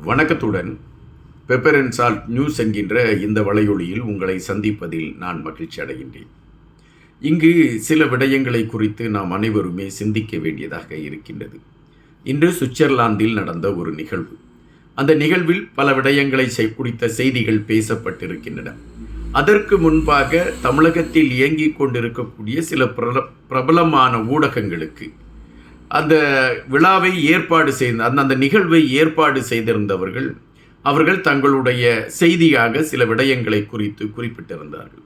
வணக்கத்துடன் pepper and salt news என்கின்ற இந்த வலையொலியில் உங்களை சந்திப்பதில் நான் மகிழ்ச்சி அடைகின்றேன். இங்கு சில விடயங்களை குறித்து நாம் அனைவருமே சிந்திக்க வேண்டியதாக இருக்கின்றது. இன்று சுவிட்சர்லாந்தில் நடந்த ஒரு நிகழ்வு. அந்த நிகழ்வில் பல விடயங்களை குறித்த செய்திகள் பேசப்பட்டிருக்கின்றன. அதற்கு முன்பாக தமிழகத்தில் இயங்கிக் கொண்டிருக்கக்கூடிய சில பிரபலமான ஊடகங்களுக்கு அந்த விழாவை ஏற்பாடு செய்த அந்த நிகழ்வை ஏற்பாடு செய்திருந்தவர்கள் அவர்கள் தங்களுடைய செய்தியாக சில விடயங்களை குறித்து குறிப்பிட்டிருந்தார்கள்.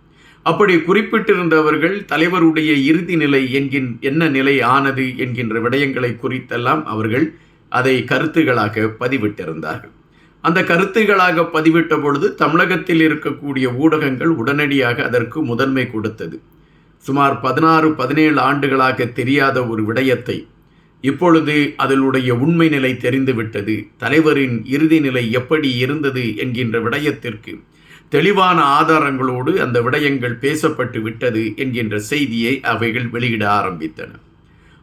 அப்படி குறிப்பிட்டிருந்தவர்கள் தலைவருடைய இறுதி நிலை என்ன நிலை ஆனது என்கின்ற விடயங்களை குறித்தெல்லாம் அவர்கள் அதை கருத்துகளாக பதிவிட்டிருந்தார்கள். அந்த கருத்துகளாக பதிவிட்ட பொழுது தமிழகத்தில் இருக்கக்கூடிய ஊடகங்கள் உடனடியாக அதற்கு முதன்மை கொடுத்தது. சுமார் 16-17 ஆண்டுகளாக தெரியாத ஒரு விடயத்தை இப்பொழுது அதனுடைய உண்மை நிலை தெரிந்துவிட்டது, தலைவரின் இறுதி நிலை எப்படி இருந்தது என்கின்ற விடயத்திற்கு தெளிவான ஆதாரங்களோடு அந்த விடயங்கள் பேசப்பட்டு விட்டது என்கின்ற செய்தியை அவைகள் வெளியிட ஆரம்பித்தன.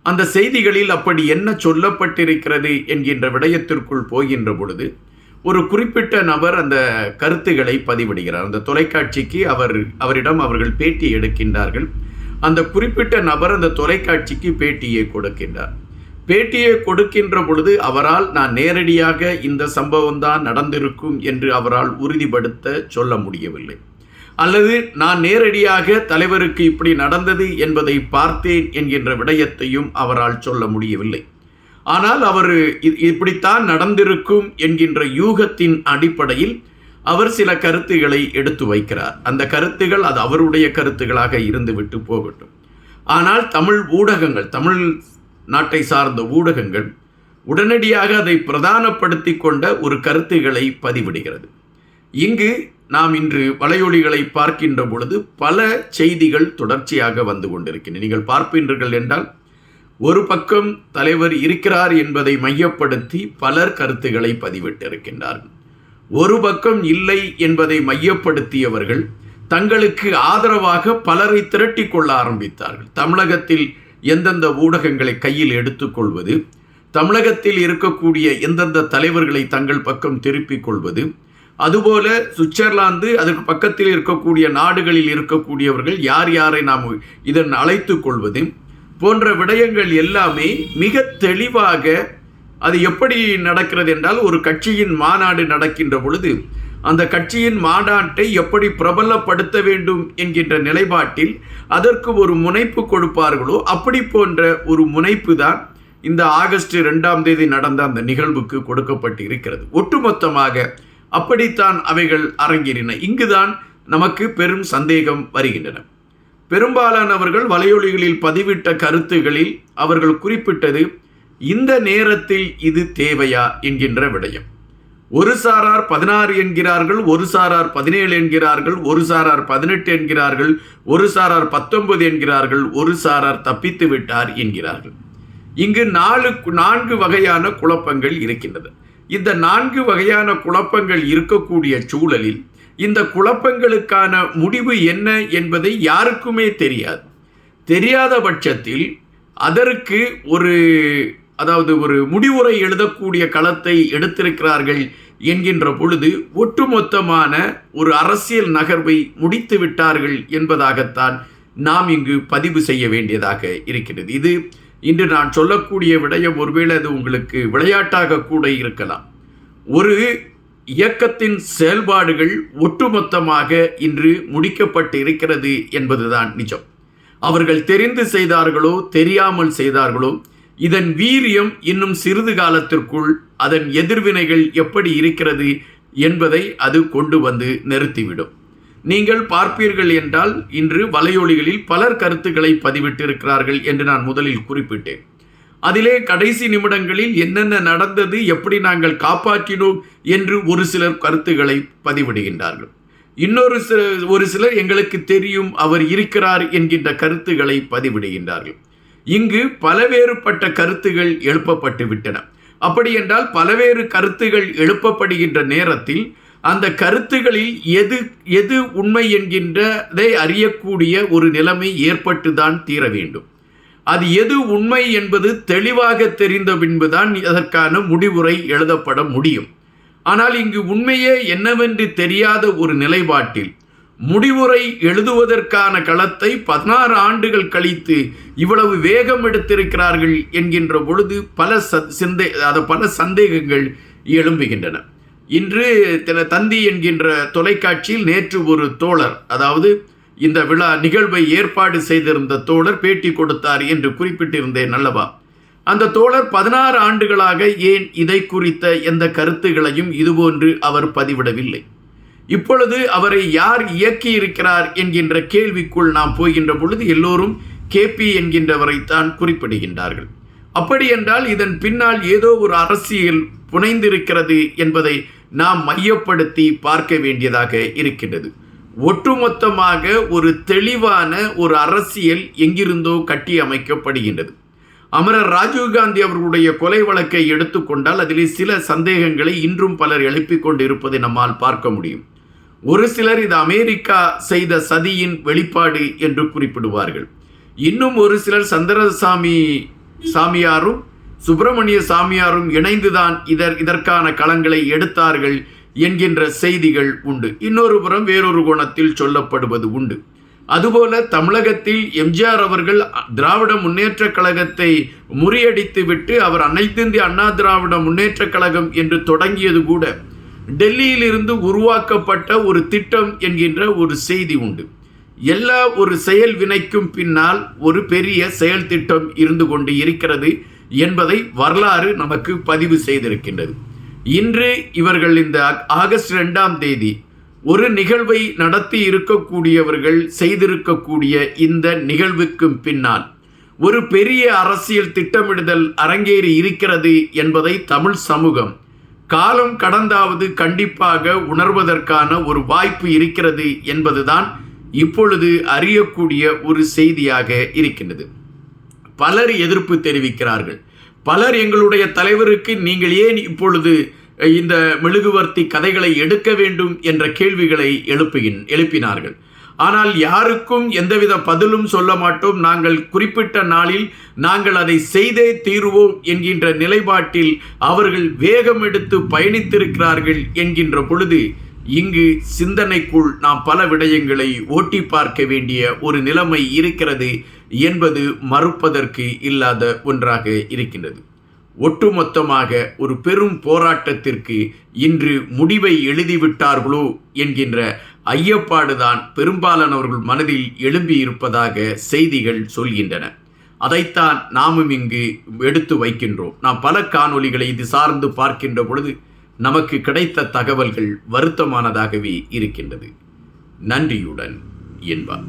அந்த செய்திகளில் அப்படி என்ன சொல்லப்பட்டிருக்கிறது என்கின்ற விடயத்திற்குள் போகின்ற பொழுது ஒரு குறிப்பிட்ட நபர் அந்த கருத்துக்களை பதிவிடுகிறார். அந்த தொலைக்காட்சிக்கு அவரிடம் அவர்கள் பேட்டி எடுக்கின்றார்கள். அந்த குறிப்பிட்ட நபர் அந்த தொலைக்காட்சிக்கு பேட்டியை கொடுக்கின்றார். பேட்டியை கொடுக்கின்ற பொழுது அவரால் நான் நேரடியாக இந்த சம்பவம் தான் நடந்திருக்கும் என்று அவரால் உறுதிப்படுத்த சொல்ல முடியவில்லை. அல்லது நான் நேரடியாக தலைவருக்கு இப்படி நடந்தது என்பதை பார்த்தேன் என்கின்ற விடயத்தையும் அவரால் சொல்ல முடியவில்லை. ஆனால் அவர் இப்படித்தான் நடந்திருக்கும் என்கின்ற யூகத்தின் அடிப்படையில் அவர் சில கருத்துக்களை எடுத்து வைக்கிறார். அந்த கருத்துகள் அது அவருடைய கருத்துக்களாக இருந்துவிட்டு போகட்டும். ஆனால் தமிழ் ஊடகங்கள், தமிழ் நாட்டை சார்ந்த ஊடகங்கள் உடனடியாக அதை பிரதானப்படுத்தி கொண்ட ஒரு கருத்துக்களை பதிவிடுகிறது. இங்கு நாம் இன்று வலையொலிகளை பார்க்கின்ற பொழுது பல செய்திகள் தொடர்ச்சியாக வந்து கொண்டிருக்கின்றன. நீங்கள் பார்ப்பீர்கள் என்றால் ஒரு பக்கம் தலைவர் இருக்கிறார் என்பதை மையப்படுத்தி பலர் கருத்துக்களை பதிவிட்டிருக்கின்றார்கள். ஒரு பக்கம் இல்லை என்பதை மையப்படுத்தியவர்கள் தங்களுக்கு ஆதரவாக பலரை திரட்டி கொள்ள ஆரம்பித்தார்கள். தமிழகத்தில் எந்தெந்த ஊடகங்களை கையில் எடுத்துக்கொள்வது, தமிழகத்தில் இருக்கக்கூடிய எந்தெந்த தலைவர்களை தங்கள் பக்கம் திருப்பிக் கொள்வது, அதுபோல சுவிட்சர்லாந்து அதற்கு பக்கத்தில் இருக்கக்கூடிய நாடுகளில் இருக்கக்கூடியவர்கள் யார் யாரை நாம் இதன் அழைத்து கொள்வது போன்ற விடயங்கள் எல்லாமே மிக தெளிவாக அது எப்படி நடக்கிறது என்றால், ஒரு கட்சியின் மாநாடு நடக்கின்ற பொழுது அந்த கட்சியின் மாநாட்டை எப்படி பிரபலப்படுத்த வேண்டும் என்கின்ற நிலைப்பாட்டில் அதற்கு ஒரு முனைப்பு கொடுப்பார்களோ அப்படி போன்ற ஒரு முனைப்பு தான் இந்த ஆகஸ்ட் 2ஆம் தேதி நடந்த அந்த நிகழ்வுக்கு கொடுக்கப்பட்டு இருக்கிறது. ஒட்டுமொத்தமாக அப்படித்தான் அவைகள் அரங்கேறின. இங்குதான் நமக்கு பெரும் சந்தேகம் வருகின்றன. பெரும்பாலானவர்கள் வலையொலிகளில் பதிவிட்ட கருத்துகளில் அவர்கள் குறிப்பிட்டது இந்த நேரத்தில் இது தேவையா என்கின்ற விடயம். ஒரு சாரார் 16 என்கிறார்கள், ஒரு சாரார் 17 என்கிறார்கள், ஒரு சாரார் 18 என்கிறார்கள், ஒரு சாரார் 19 என்கிறார்கள், ஒரு சாரார் தப்பித்து விட்டார் என்கிறார்கள். இங்கு 4 வகையான குழப்பங்கள் இருக்கின்றது. இந்த 4 வகையான குழப்பங்கள் இருக்கக்கூடிய சூழலில் இந்த குழப்பங்களுக்கான முடிவு என்ன என்பதை யாருக்குமே தெரியாது. தெரியாத பட்சத்தில் அதற்கு ஒரு முடிவுரை எழுதக்கூடிய களத்தை எடுத்திருக்கிறார்கள் என்கின்ற பொழுது ஒட்டுமொத்தமான ஒரு அரசியல் நகர்வை முடித்து விட்டார்கள் என்பதாகத்தான் நாம் இங்கு பதிவு செய்ய வேண்டியதாக இருக்கிறது. இது இன்று நான் சொல்லக்கூடிய விடயம் ஒருவேளை அது உங்களுக்கு விளையாட்டாக கூட இருக்கலாம். ஒரு இயக்கத்தின் செயல்பாடுகள் ஒட்டுமொத்தமாக இன்று முடிக்கப்பட்டு இருக்கிறது என்பதுதான் நிஜம். அவர்கள் தெரிந்து செய்தார்களோ தெரியாமல் செய்தார்களோ இதன் வீரியம் இன்னும் சிறிது காலத்திற்குள் அதன் எதிர்வினைகள் எப்படி இருக்கிறது என்பதை அது கொண்டு வந்து நிறுத்திவிடும். நீங்கள் பார்ப்பீர்கள் என்றால் இன்று வலையொலிகளில் பலர் கருத்துக்களை பதிவிட்டிருக்கிறார்கள் என்று நான் முதலில் குறிப்பிட்டேன். அதிலே கடைசி நிமிடங்களில் என்னென்ன நடந்தது, எப்படி நாங்கள் காப்பாற்றினோம் என்று ஒரு சிலர் கருத்துக்களை பதிவிடுகின்றார்கள். ஒரு சிலர் எங்களுக்கு தெரியும் அவர் இருக்கிறார் என்கின்ற கருத்துக்களை பதிவிடுகின்றார்கள். இங்கு பலவேறுபட்ட கருத்துகள் எழுப்பப்பட்டு விட்டன. அப்படி என்றால் பலவேறு கருத்துகள் எழுப்பப்படுகின்ற நேரத்தில் அந்த கருத்துகளில் எது உண்மை என்கின்றதை அறியக்கூடிய ஒரு நிலைமை ஏற்பட்டுதான் தீர வேண்டும். அது எது உண்மை என்பது தெளிவாக தெரிந்த பின்புதான் அதற்கான முடிவுரை எழுதப்பட முடியும். ஆனால் இங்கு உண்மையே என்னவென்று தெரியாத ஒரு நிலைப்பாட்டில் முடிவுரை எழுதுவதற்கான களத்தை 16 ஆண்டுகள் கழித்து இவ்வளவு வேகம் எடுத்திருக்கிறார்கள் என்கின்ற பொழுது பல சந்தேகங்கள் எழும்புகின்றன. இன்று தந்தி என்கின்ற தொலைக்காட்சியில் நேற்று ஒரு தோழர், அதாவது இந்த விழா நிகழ்வை ஏற்பாடு செய்திருந்த தோழர் பேட்டி கொடுத்தார் என்று குறிப்பிட்டிருந்தேன் அல்லவா? அந்த தோழர் 16 ஆண்டுகளாக ஏன் இதை குறித்த எந்த கருத்துகளையும் இதுபோன்று அவர் பதிவிடவில்லை. இப்பொழுது அவரை யார் இயக்கியிருக்கிறார் என்கின்ற கேள்விக்குள் நாம் போகின்ற பொழுது எல்லோரும் கேபி என்கின்றவரைத்தான் குறிப்பிடுகின்றார்கள். அப்படி என்றால் இதன் பின்னால் ஏதோ ஒரு அரசியல் புனைந்திருக்கிறது என்பதை நாம் மையப்படுத்தி பார்க்க வேண்டியதாக இருக்கின்றது. ஒட்டுமொத்தமாக ஒரு தெளிவான ஒரு அரசியல் எங்கிருந்தோ கட்டி அமைக்கப்படுகின்றது. அமரர் ராஜீவ்காந்தி அவர்களுடைய கொலை வழக்கை எடுத்துக்கொண்டால் அதிலே சில சந்தேகங்களை இன்றும் பலர் எழுப்பிக் கொண்டு இருப்பதை நம்மால் பார்க்க முடியும். ஒரு சிலர் இது அமெரிக்கா செய்த சதியின் வெளிப்பாடு என்று குறிப்பிடுவார்கள். இன்னும் ஒரு சிலர் சந்திரசாமி சாமியாரும் சுப்பிரமணிய சாமியாரும் இணைந்துதான் இதற்கான களங்களை எடுத்தார்கள் என்கின்ற செய்திகள் உண்டு. இன்னொரு புறம் வேறொரு கோணத்தில் சொல்லப்படுவது உண்டு. அதுபோல தமிழகத்தில் எம்ஜிஆர் அவர்கள் திராவிட முன்னேற்ற கழகத்தை முறியடித்து விட்டு அவர் அனைத்து இந்திய அண்ணா திராவிட முன்னேற்ற கழகம் என்று தொடங்கியது கூட டெல்லியில் இருந்து உருவாக்கப்பட்ட ஒரு திட்டம் என்கின்ற ஒரு செய்தி உண்டு. எல்லா ஒரு செயல் வினைக்கும் பின்னால் ஒரு பெரிய செயல் திட்டம் இருந்து கொண்டு இருக்கிறது என்பதை வரலாறு நமக்கு பதிவு செய்திருக்கின்றது. இன்று இவர்கள் இந்த ஆகஸ்ட் 2ஆம் தேதி ஒரு நிகழ்வை நடத்தி இருக்கக்கூடியவர்கள் செய்திருக்கக்கூடிய இந்த நிகழ்வுக்கும் பின்னால் ஒரு பெரிய அரசியல் திட்டமிடுதல் அரங்கேறி இருக்கிறது என்பதை தமிழ் சமூகம் காலம் கடந்தாவது கண்டிப்பாக உணர்வதற்கான ஒரு வாய்ப்பு இருக்கிறது என்பதுதான் இப்பொழுது அறியக்கூடிய ஒரு செய்தியாக இருக்கின்றது. பலர் எதிர்ப்பு தெரிவிக்கிறார்கள். பலர் எங்களுடைய தலைவருக்கு நீங்கள் ஏன் இப்பொழுது இந்த மெழுகுவர்த்தி கதைகளை எடுக்க வேண்டும் என்ற கேள்விகளை எழுப்பினார்கள். ஆனால் யாருக்கும் எந்தவித பதிலும் சொல்ல மாட்டோம், நாங்கள் குறிப்பிட்ட நாளில் நாங்கள் அதை செய்தே தீருவோம் என்கின்ற நிலைப்பாட்டில் அவர்கள் வேகம் எடுத்து பயணித்திருக்கிறார்கள் என்கின்ற பொழுது இங்கு சிந்தனைக்குள் நாம் பல விடயங்களை ஓட்டி பார்க்க வேண்டிய ஒரு நிலைமை இருக்கிறது என்பது மறுப்பதற்கு இல்லாத ஒன்றாக இருக்கின்றது. ஒட்டுமொத்தமாக ஒரு பெரும் போராட்டத்திற்கு இன்று முடிவை எழுதிவிட்டார்களோ என்கின்ற ஐயப்பாடுதான் பெரும்பாலானவர்கள் மனதில் எழும்பியிருப்பதாக செய்திகள் சொல்கின்றன. அதைத்தான் நாமும் இங்கு எடுத்து வைக்கின்றோம். நாம் பல காணொளிகளை இது சார்ந்து பார்க்கின்ற பொழுது நமக்கு கிடைத்த தகவல்கள் வருத்தமானதாகவே இருக்கின்றது. நன்றியுடன் என்பார்.